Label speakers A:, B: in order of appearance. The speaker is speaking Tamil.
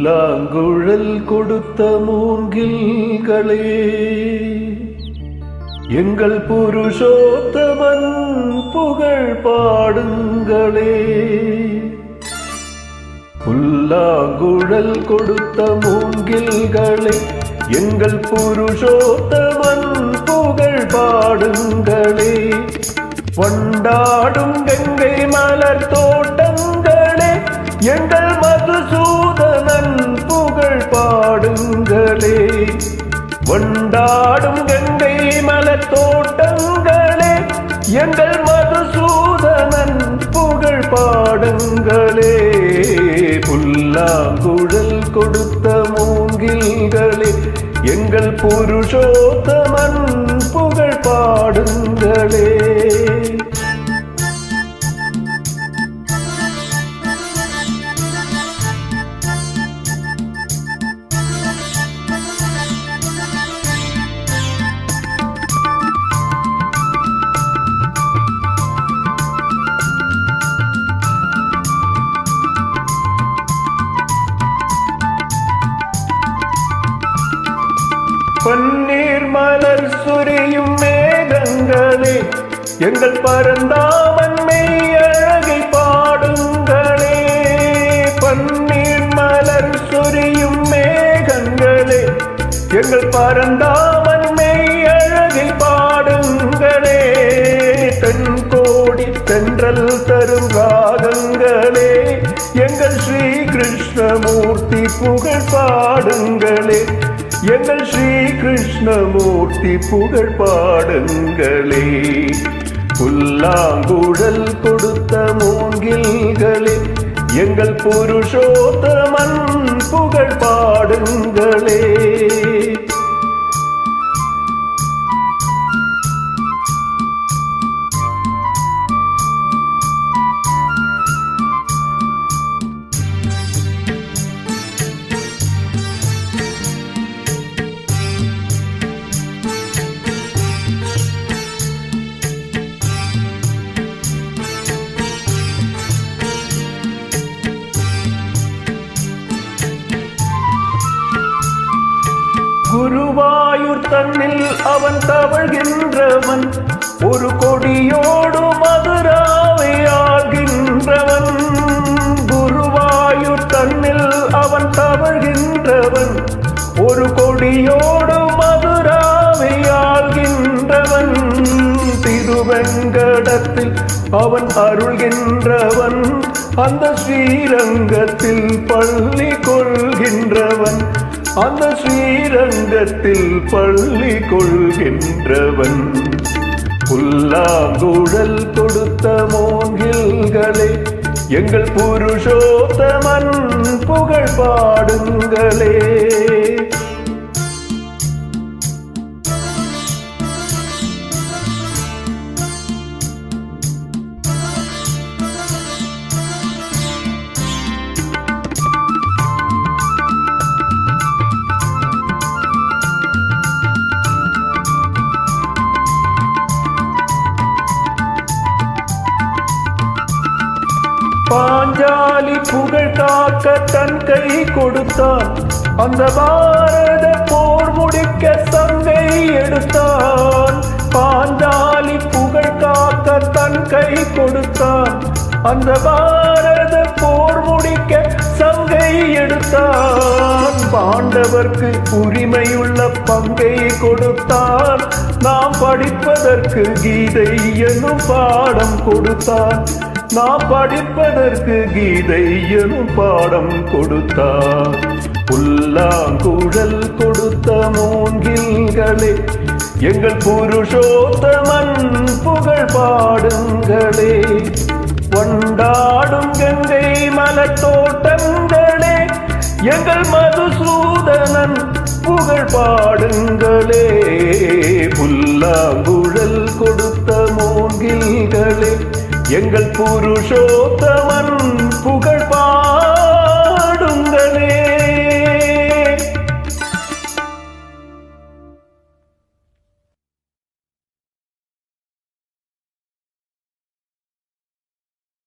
A: புல்லாங்குழல் கொடுத்த மூங்கில்களே, எங்கள் புருஷோத்தமன் புகழ் பாடுங்களே. புல்லாங்குழல் கொடுத்த மூங்கில்களே, எங்கள் புருஷோத்தமன் புகழ் பாடுங்களே. வண்டாடும் கங்கை மலர் தோட்டங்களே, எங்கள் மதுசூதனன் புகழ் பாடுங்களே. வண்டாடும் கங்கை மலர் தோட்டங்களே, எங்கள் மதுசூதனன் புகழ் பாடுங்களே. புல்லாங்குழல் கொடுத்த மூங்கில்களே, எங்கள் புருஷோத்தமன் புகழ் பாடுங்களே. பன்னீர் மலர் சொரியும் மேகங்களே, எங்கள் பரந்தாமன் மெய்யழகை பாடுங்களே. பன்னீர் மலர் சொரியும் மேகங்களே, எங்கள் பரந்தாமன் மெய்யழகை பாடுங்களே. தென்கோடி தென்றல் தரும் ராகங்களே, எங்கள் ஸ்ரீ கிருஷ்ணமூர்த்தி புகழ் பாடுங்களே. எங்கள் ஸ்ரீ கிருஷ்ணமூர்த்தி புகழ் பாடுங்களே. புல்லாங்குழல் கொடுத்த மூங்கில்களே, எங்கள் புருஷோத்தமன் புகழ் பாடுங்களே. குருவாயூர் தன்னில் அவன் தவழ்கின்றவன், ஒரு கொடியோடு மதுராவை ஆள்கின்றவன். குருவாயூர் தன்னில் அவன் தவழ்கின்றவன், ஒரு கொடியோடு மதுராவை ஆள்கின்றவன். திருவெங்கடத்தில் அவன் அருள்கின்றவன், அந்த ஸ்ரீரங்கத்தில் பள்ளி கொள்கின்றவன். அந்த ஸ்ரீரங்கத்தில் பள்ளி கொள்கின்றவன். புல்லாங்குழல் கொடுத்த மூங்கில்களே, எங்கள் புருஷோத்தமன் புகழ் பாடுங்களே. பாஞ்சாலி புகழ் காக்க தன் கை கொடுத்தான், அந்த பாரத போர் முடிக்க சங்கை எடுத்தான். பாஞ்சாலி புகழ் காக்க தன் கை கொடுத்தான், அந்த பாரத போர் முடிக்க சங்கை எடுத்தான். பாண்டவர்க்கு உரிமையுள்ள பங்கை கொடுத்தான், நாம் படிப்பதற்கு கீதை எனும் பாடம் கொடுத்தான். நாம் படிப்பதற்கு கீதை எனும் பாடம் கொடுத்தார். புல்லாங்குழல் கொடுத்த மூங்கில்களே, எங்கள் புருஷோத்தமன் புகழ் பாடுங்களே. வண்டாடும் கங்கை மலர் தோட்டங்களே, எங்கள் மதுசூதனன் புகழ் பாடுங்களே. புல்லாங்குழல் கொடுத்த மூங்கில்களே, எங்கள் புருஷோத்தமன் புகழ்